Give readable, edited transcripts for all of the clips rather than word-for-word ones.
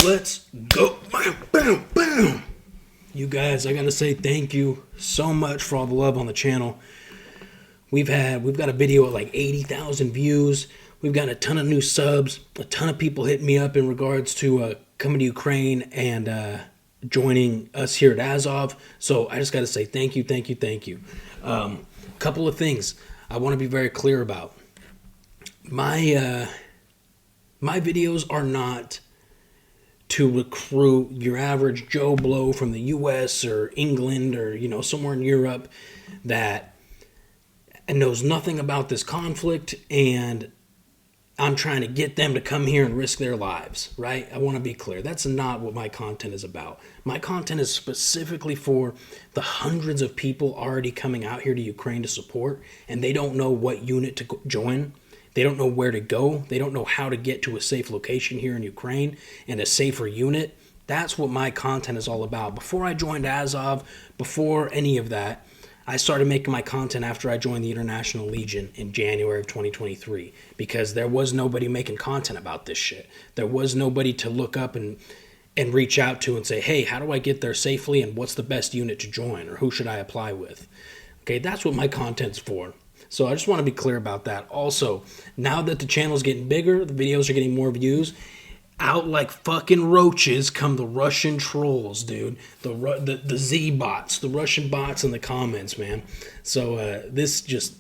Let's go. Bam, bam, bam. You guys, I gotta say thank you so much for all the love on the channel. We've got a video at like 80,000 views. We've got a ton of new subs. A ton of people hitting me up in regards to coming to Ukraine and joining us here at Azov. So I just gotta say thank you, thank you, thank you. Couple of things I want to be very clear about. My videos are not to recruit your average Joe Blow from the US or England or, somewhere in Europe that knows nothing about this conflict, and I'm trying to get them to come here and risk their lives, right? I want to be clear. That's not what my content is about. My content is specifically for the hundreds of people already coming out here to Ukraine to support, and they don't know what unit to join. They don't know where to go. They don't know how to get to a safe location here in Ukraine and a safer unit. That's what my content is all about. Before I joined Azov, before any of that, I started making my content after I joined the International Legion in January of 2023 because there was nobody making content about this shit. There was nobody to look up and reach out to and say, hey, how do I get there safely and what's the best unit to join or who should I apply with? Okay, that's what my content's for. So I just want to be clear about that. Also, now that the channel's getting bigger, the videos are getting more views, out like fucking roaches come the Russian trolls, dude. The Z bots, the Russian bots in the comments, man. So this just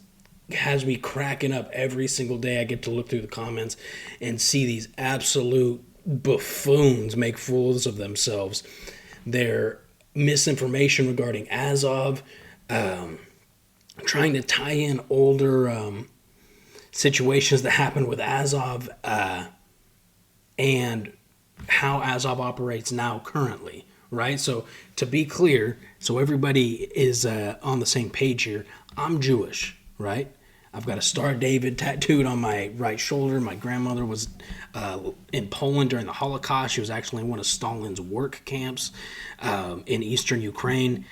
has me cracking up every single day. I get to look through the comments and see these absolute buffoons make fools of themselves. Their misinformation regarding Azov, trying to tie in older situations that happened with Azov and how Azov operates now currently, right? So to be clear, so everybody is on the same page here, I'm Jewish, right? I've got a Star of David tattooed on my right shoulder. My grandmother was in Poland during the Holocaust. She was actually in one of Stalin's work camps in eastern Ukraine.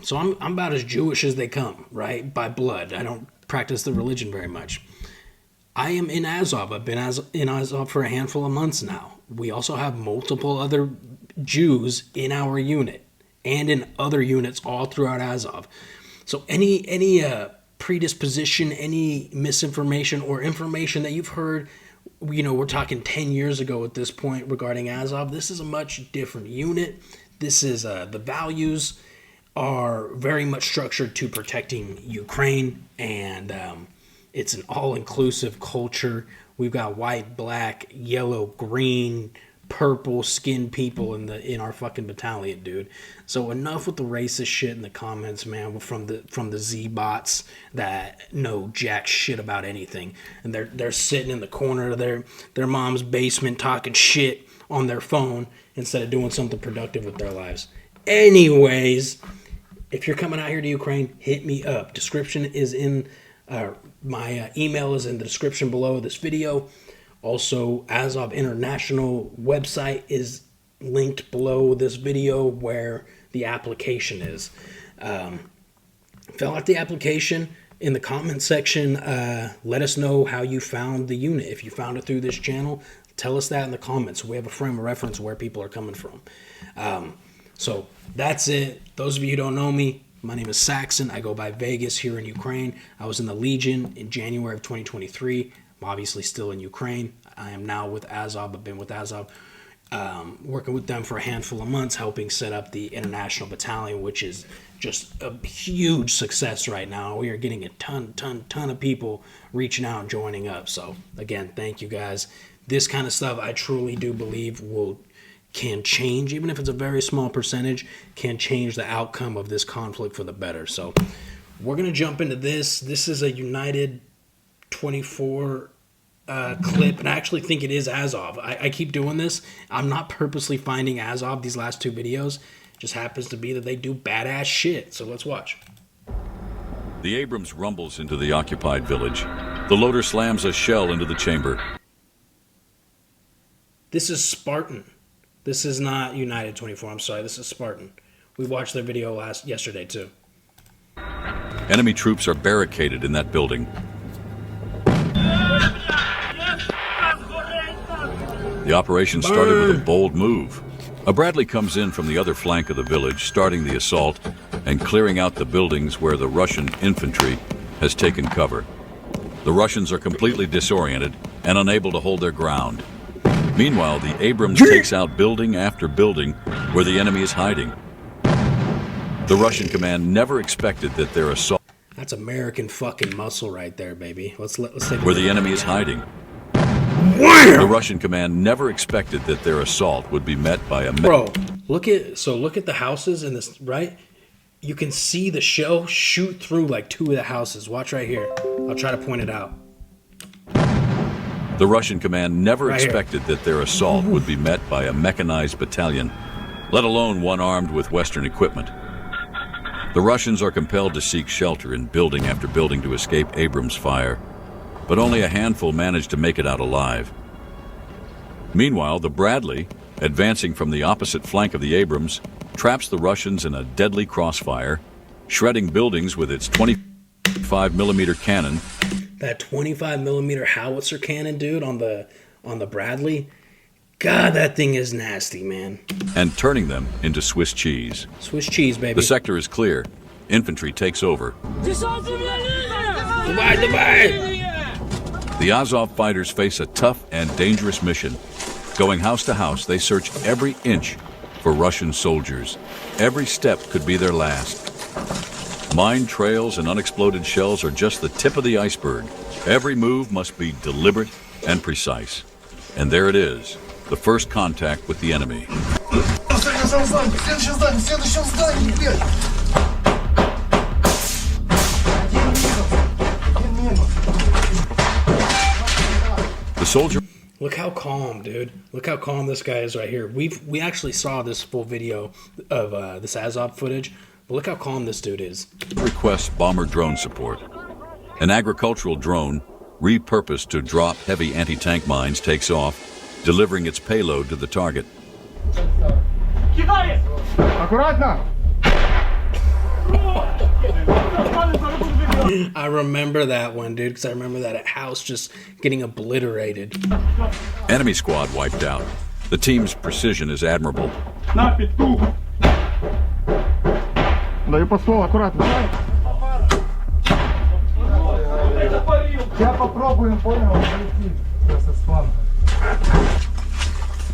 So I'm about as Jewish as they come, right? By blood. I don't practice the religion very much. I am in Azov. I've been in Azov for a handful of months now. We also have multiple other Jews in our unit and in other units all throughout Azov. So any predisposition, any misinformation or information that you've heard, we're talking 10 years ago at this point regarding Azov, this is a much different unit. This is the values are very much structured to protecting Ukraine, and it's an all-inclusive culture. We've got white, black, yellow, green, purple skinned people in our fucking battalion, dude. So enough with the racist shit in the comments, man, from the Z bots that know jack shit about anything, and they're sitting in the corner of their mom's basement talking shit on their phone instead of doing something productive with their lives. Anyways, if you're coming out here to Ukraine, hit me up. Description is in, my email is in the description below this video. Also, Azov International website is linked below this video where the application is. Fill out the application in the comment section. Let us know how you found the unit. If you found it through this channel, tell us that in the comments so we have a frame of reference where people are coming from. So that's it. Those of you who don't know me, my name is Saxon. I go by Vegas here in Ukraine. I was in the Legion in January of 2023. I'm obviously still in Ukraine. I am now with Azov. I've been with Azov, working with them for a handful of months, helping set up the International Battalion, which is just a huge success right now. We are getting a ton of people reaching out and joining up. So again, thank you guys. This kind of stuff I truly do believe can change, even if it's a very small percentage, can change the outcome of this conflict for the better. So we're going to jump into this. This is a United 24 clip, and I actually think it is Azov. I keep doing this. I'm not purposely finding Azov these last two videos. It just happens to be that they do badass shit. So let's watch. The Abrams rumbles into the occupied village. The loader slams a shell into the chamber. This is Spartan. This is not United 24. I'm sorry. This is Spartan. We watched their video yesterday too. Enemy troops are barricaded in that building. The The operation started with a bold move. A Bradley comes in from the other flank of the village, starting the assault and clearing out the buildings where the Russian infantry has taken cover. The Russians are completely disoriented and unable to hold their ground. Meanwhile, the Abrams takes out building after building where the enemy is hiding. The Russian command never expected that their assault... That's American fucking muscle right there, baby. Let's take where the enemy is hiding. The Russian command never expected that their assault would be met by a... Bro, look at the houses in this, right? You can see the shell shoot through like 2 of the houses. Watch right here. I'll try to point it out. The Russian command never expected that their assault would be met by a mechanized battalion, let alone one armed with Western equipment. The Russians are compelled to seek shelter in building after building to escape Abrams' fire, but only a handful managed to make it out alive. Meanwhile, the Bradley, advancing from the opposite flank of the Abrams, traps the Russians in a deadly crossfire, shredding buildings with its 25mm cannon. That 25mm howitzer cannon, dude, on the Bradley. God, that thing is nasty, man. And turning them into Swiss cheese. Swiss cheese, baby. The sector is clear. Infantry takes over. The Azov fighters face a tough and dangerous mission. Going house to house, they search every inch for Russian soldiers. Every step could be their last. Mine trails and unexploded shells are just the tip of the iceberg. Every move must be deliberate and precise. And there it is, the first contact with the enemy. The soldier... Look how calm, dude. Look how calm this guy is right here. We actually saw this full video of this Azov footage. But look how calm this dude is. Requests bomber drone support. An agricultural drone, repurposed to drop heavy anti-tank mines, takes off, delivering its payload to the target. I remember that one, dude, because I remember that house just getting obliterated. Enemy squad wiped out. The team's precision is admirable.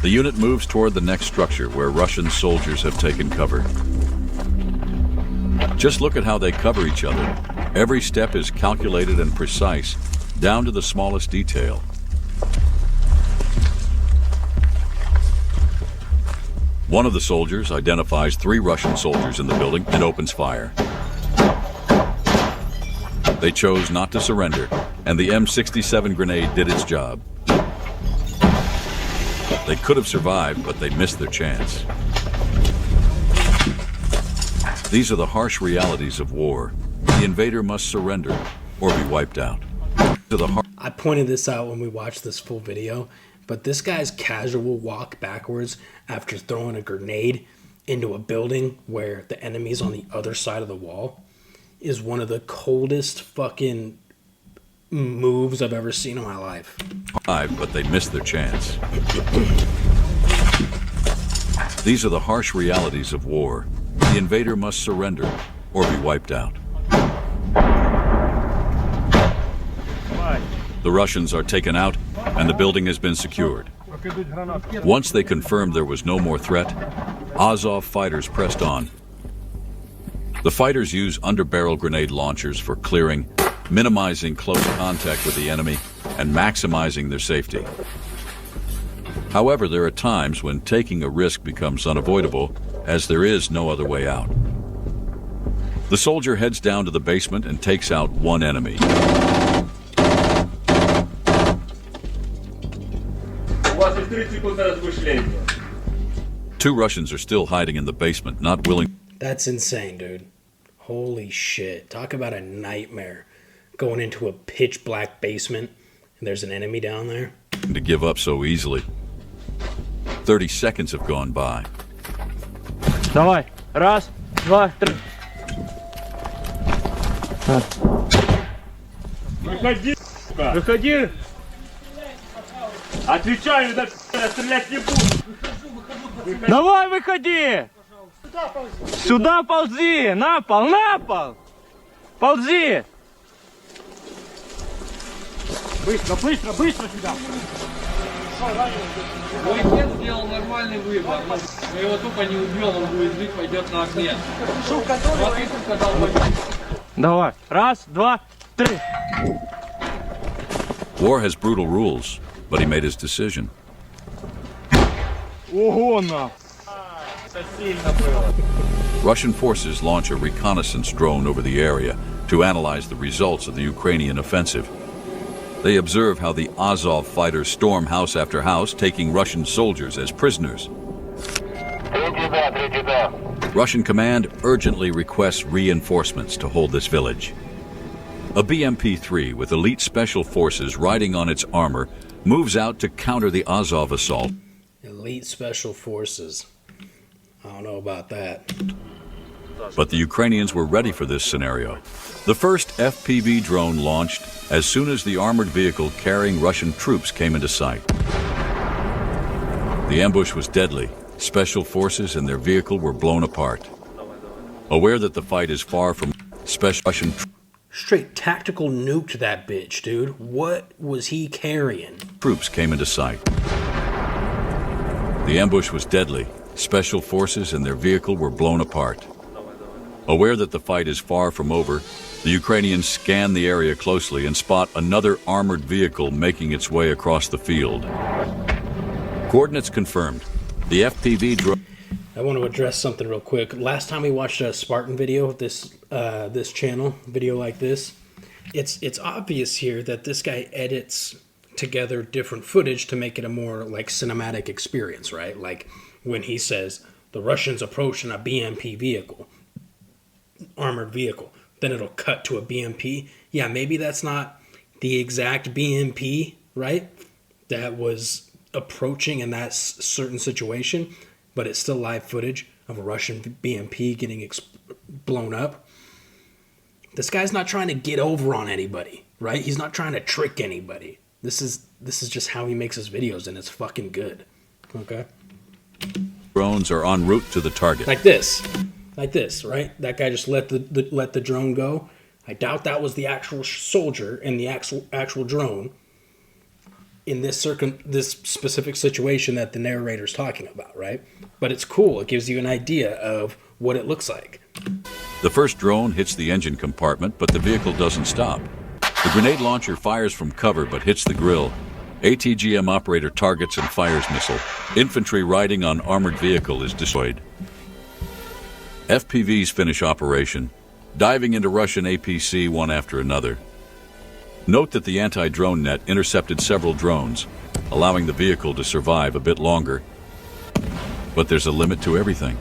The unit moves toward the next structure where Russian soldiers have taken cover. Just look at how they cover each other. Every step is calculated and precise, down to the smallest detail. One of the soldiers identifies 3 Russian soldiers in the building and opens fire. They chose not to surrender, and the M67 grenade did its job. They could have survived, but they missed their chance. These are the harsh realities of war. The invader must surrender or be wiped out. I pointed this out when we watched this full video, but this guy's casual walk backwards after throwing a grenade into a building where the enemy's on the other side of the wall is one of the coldest fucking moves I've ever seen in my life. But they missed their chance. These are the harsh realities of war. The invader must surrender or be wiped out. The Russians are taken out and the building has been secured. Once they confirmed there was no more threat, Azov fighters pressed on. The fighters use underbarrel grenade launchers for clearing, minimizing close contact with the enemy, and maximizing their safety. However, there are times when taking a risk becomes unavoidable, as there is no other way out. The soldier heads down to the basement and takes out one enemy. Two Russians are still hiding in the basement, not willing... That's insane, dude. Holy shit. Talk about a nightmare. Going into a pitch black basement and there's an enemy down there. ...to give up so easily. 30 seconds have gone by. Давай. Раз, два, три. Выходи! Выходи! Отвечай, ребят! Давай, выходи! Сюда ползи! На пол, на пол! Ползи! Быстро, быстро, быстро сюда! Мой отец сделал нормальный выбор. Мы его тупо не убьем, он будет жить, пойдет на огне. Давай. Раз, два, три. War has brutal rules, but he made his decision. Ого, на! Russian forces launch a reconnaissance drone over the area to analyze the results of the Ukrainian offensive. They observe how the Azov fighters storm house after house, taking Russian soldiers as prisoners. Russian command urgently requests reinforcements to hold this village. A BMP-3 with elite special forces riding on its armor moves out to counter the Azov assault. Elite special forces. I don't know about that. But the Ukrainians were ready for this scenario. The first FPV drone launched as soon as the armored vehicle carrying Russian troops came into sight. The ambush was deadly. Special forces and their vehicle were blown apart. Aware that the fight is far from special Russian Straight tactical nuked that bitch, dude. What was he carrying? troops came into sight. The ambush was deadly. Special forces and their vehicle were blown apart. Aware that the fight is far from over, the Ukrainians scan the area closely and spot another armored vehicle making its way across the field. Coordinates confirmed. The FPV drone. I want to address something real quick. Last time we watched a Spartan video, this channel video like this, it's obvious here that this guy edits together different footage to make it a more like cinematic experience, right? Like when he says the Russians approached in a BMP vehicle, armored vehicle, then it'll cut to a BMP. Yeah, maybe that's not the exact BMP, right? That was approaching in that certain situation, but it's still live footage of a Russian BMP getting blown up. This guy's not trying to get over on anybody, right? He's not trying to trick anybody. This is just how he makes his videos, and it's fucking good. Okay? Drones are en route to the target. Like this, right? That guy just let the drone go. I doubt that was the actual soldier in the actual drone in this specific situation that the narrator's talking about, right? But it's cool. It gives you an idea of what it looks like. The first drone hits the engine compartment, but the vehicle doesn't stop. The grenade launcher fires from cover but hits the grill. ATGM operator targets and fires missile. Infantry riding on armored vehicle is destroyed. FPVs finish operation, diving into Russian APC one after another. Note that the anti-drone net intercepted several drones, allowing the vehicle to survive a bit longer. But there's a limit to everything.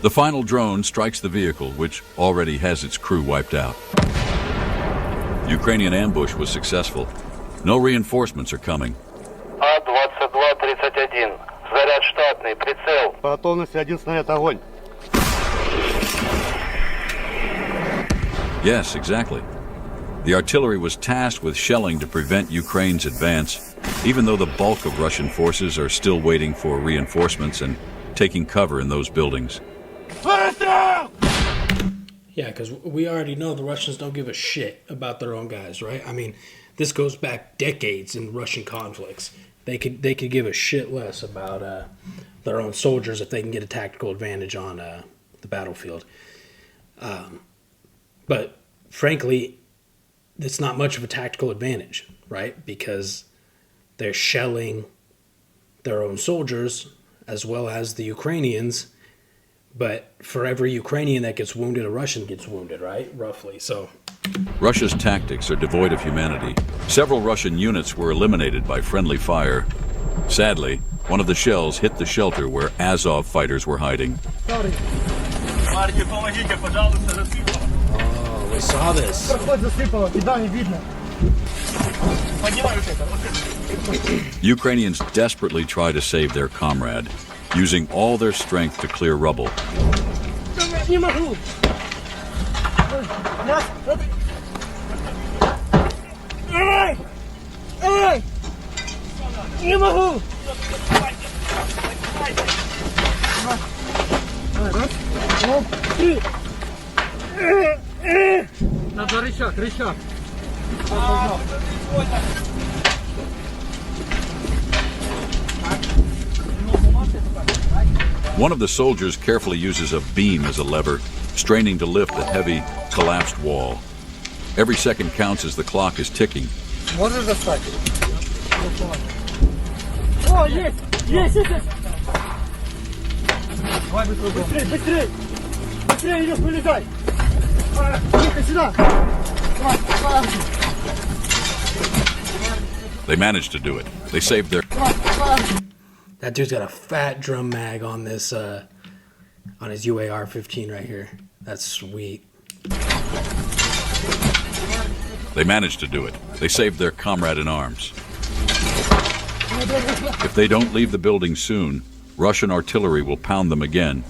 The final drone strikes the vehicle, which already has its crew wiped out. The Ukrainian ambush was successful. No reinforcements are coming. А-22-31. Заряд штатный. Прицел. По готовности один снаряд, огонь. Yes, exactly. The artillery was tasked with shelling to prevent Ukraine's advance, even though the bulk of Russian forces are still waiting for reinforcements and taking cover in those buildings. Yeah, because we already know the Russians don't give a shit about their own guys, right? I mean, this goes back decades in Russian conflicts. They could give a shit less about their own soldiers if they can get a tactical advantage on the battlefield. But frankly, it's not much of a tactical advantage, right? Because they're shelling their own soldiers as well as the Ukrainians. But for every Ukrainian that gets wounded, a Russian gets wounded, right? Roughly. So Russia's tactics are devoid of humanity. Several Russian units were eliminated by friendly fire. Sadly, one of the shells hit the shelter where Azov fighters were hiding. oh, we saw this. Ukrainians desperately try to save their comrade, using all their strength to clear rubble. Надо рычаг, рычаг. One of the soldiers carefully uses a beam as a lever, straining to lift the heavy, collapsed wall. Every second counts as the clock is ticking. Можешь достать? О, есть! Есть, есть, есть! Быстрей, быстрей! Быстрей, идешь, вылезай! Ехай сюда! They manage to do it. They saved their... That dude's got a fat drum mag on this, on his UAR-15 right here. That's sweet. They managed to do it. They saved their comrade in arms. If they don't leave the building soon, Russian artillery will pound them again.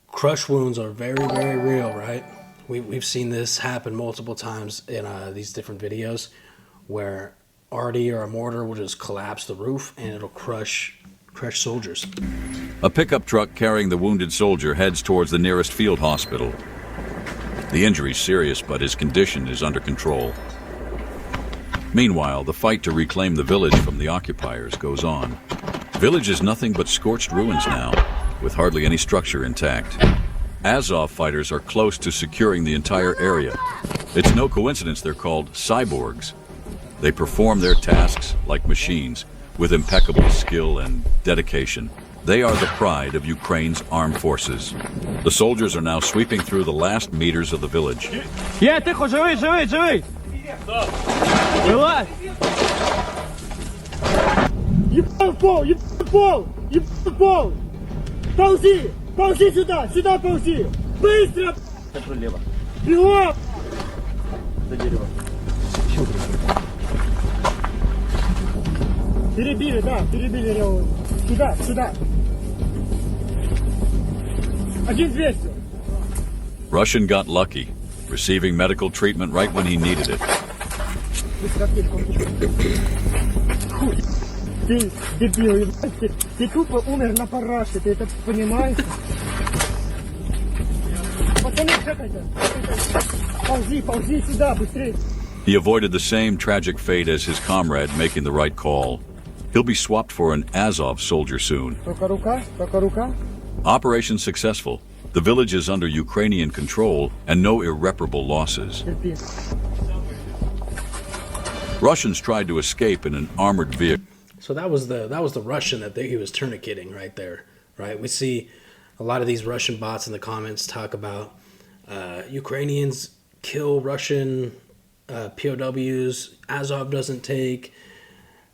Crush wounds are very, very real, right? We've seen this happen multiple times in these different videos where arty or a mortar will just collapse the roof and it'll crush soldiers. A pickup truck carrying the wounded soldier heads towards the nearest field hospital. The injury's serious, but his condition is under control. Meanwhile, the fight to reclaim the village from the occupiers goes on. The village is nothing but scorched ruins now, with hardly any structure intact. Azov fighters are close to securing the entire area. It's no coincidence they're called cyborgs. They perform their tasks like machines, with impeccable skill and dedication. They are the pride of Ukraine's armed forces. The soldiers are now sweeping through the last meters of the village. Є, тихо, живий, живий, живий! Вилазь! Ебал в пол! Ебал в пол! Ебал в пол! Ползи! Ползи сюда! Сюда ползи! Быстро! Бегом! Перебили, да, перебили его. Сюда, сюда. 1200. Russian got lucky, receiving medical treatment right when he needed it. Ты дебил, ебать, ты тупо умер на параше, ты это понимаешь? Пацаны, чекайте. Ползи, ползи сюда, быстрее. He avoided the same tragic fate as his comrade, making the right call. He'll be swapped for an Azov soldier soon. Только рука, только рука. Operation successful. The village is under Ukrainian control and no irreparable losses. Терпи. Russians tried to escape in an armored vehicle. So that was the Russian that he was tourniqueting right there, right? We see a lot of these Russian bots in the comments talk about Ukrainians kill Russian POWs, Azov doesn't take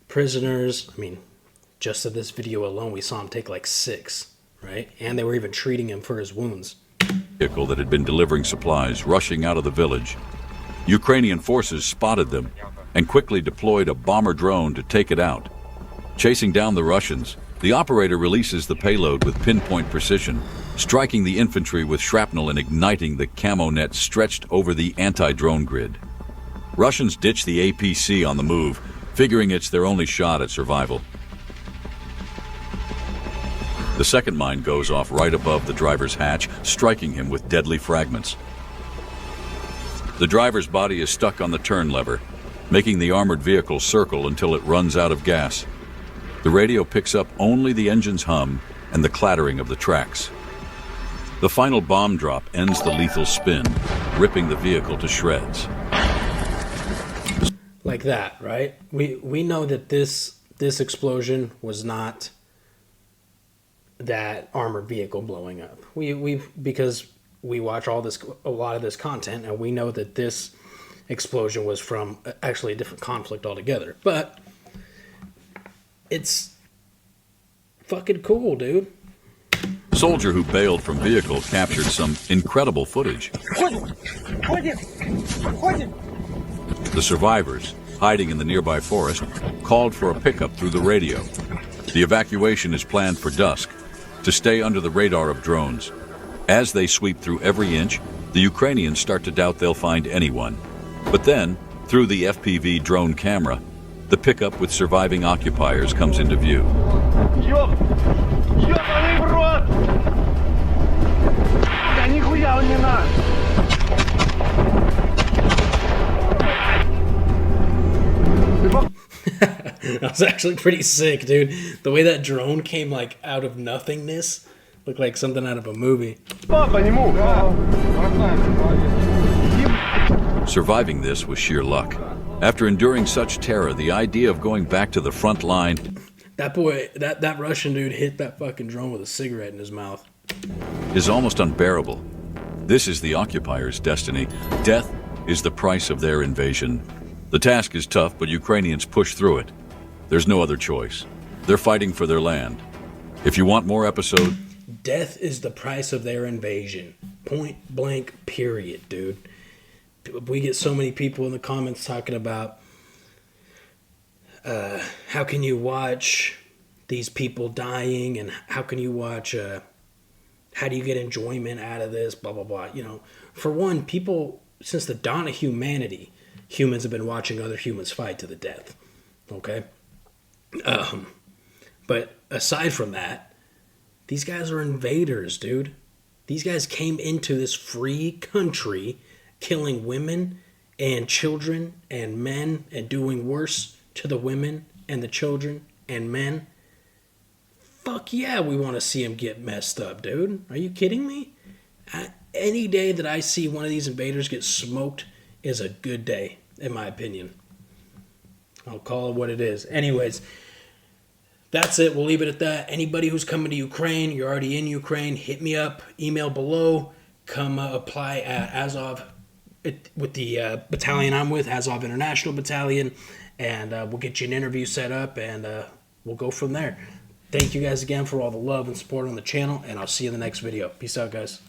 prisoners. I mean, just in this video alone, we saw him take like 6, right? And they were even treating him for his wounds. Vehicle that had been delivering supplies rushing out of the village. Ukrainian forces spotted them and quickly deployed a bomber drone to take it out. Chasing down the Russians, the operator releases the payload with pinpoint precision, striking the infantry with shrapnel and igniting the camo net stretched over the anti-drone grid. Russians ditch the APC on the move, figuring it's their only shot at survival. The second mine goes off right above the driver's hatch, striking him with deadly fragments. The driver's body is stuck on the turn lever, making the armored vehicle circle until it runs out of gas. The radio picks up only the engine's hum and the clattering of the tracks. The final bomb drop ends the lethal spin, ripping the vehicle to shreds. Like that, right? We know that this explosion was not that armored vehicle blowing up. Because we watch a lot of this content, and we know that this explosion was from actually a different conflict altogether. But it's fucking cool, dude. Soldier who bailed from vehicle captured some incredible footage. The survivors, hiding in the nearby forest, called for a pickup through the radio. The evacuation is planned for dusk, to stay under the radar of drones. As they sweep through every inch, the Ukrainians start to doubt they'll find anyone. But then, through the FPV drone camera, The pickup with surviving occupiers comes into view. Ёбаный в рот! Да нихуя он не наш! That was actually pretty sick, dude. The way that drone came like out of nothingness looked like something out of a movie. По нему! Surviving this was sheer luck. After enduring such terror, the idea of going back to the front line That boy, that Russian dude hit that fucking drone with a cigarette in his mouth. is almost unbearable. This is the occupiers' destiny. Death is the price of their invasion. The task is tough, but Ukrainians push through it. There's no other choice. They're fighting for their land. If you want more episode, Death is the price of their invasion. Point blank, period, dude. We get so many people in the comments talking about how can you watch these people dying, and how can you watch, how do you get enjoyment out of this, blah, blah, blah. You know, for one, people, since the dawn of humanity, humans have been watching other humans fight to the death, okay? But aside from that, these guys are invaders, dude. These guys came into this free country killing women and children and men and doing worse to the women and the children and men. Fuck yeah, we want to see them get messed up, dude. Are you kidding me? Any day that I see one of these invaders get smoked is a good day, in my opinion. I'll call it what it is. Anyways, that's it. We'll leave it at that. Anybody who's coming to Ukraine, you're already in Ukraine, hit me up. Email below. Come apply at Azov with the battalion I'm with, Azov International Battalion, and we'll get you an interview set up, and we'll go from there. Thank you guys again for all the love and support on the channel, and I'll see you in the next video. Peace out, guys.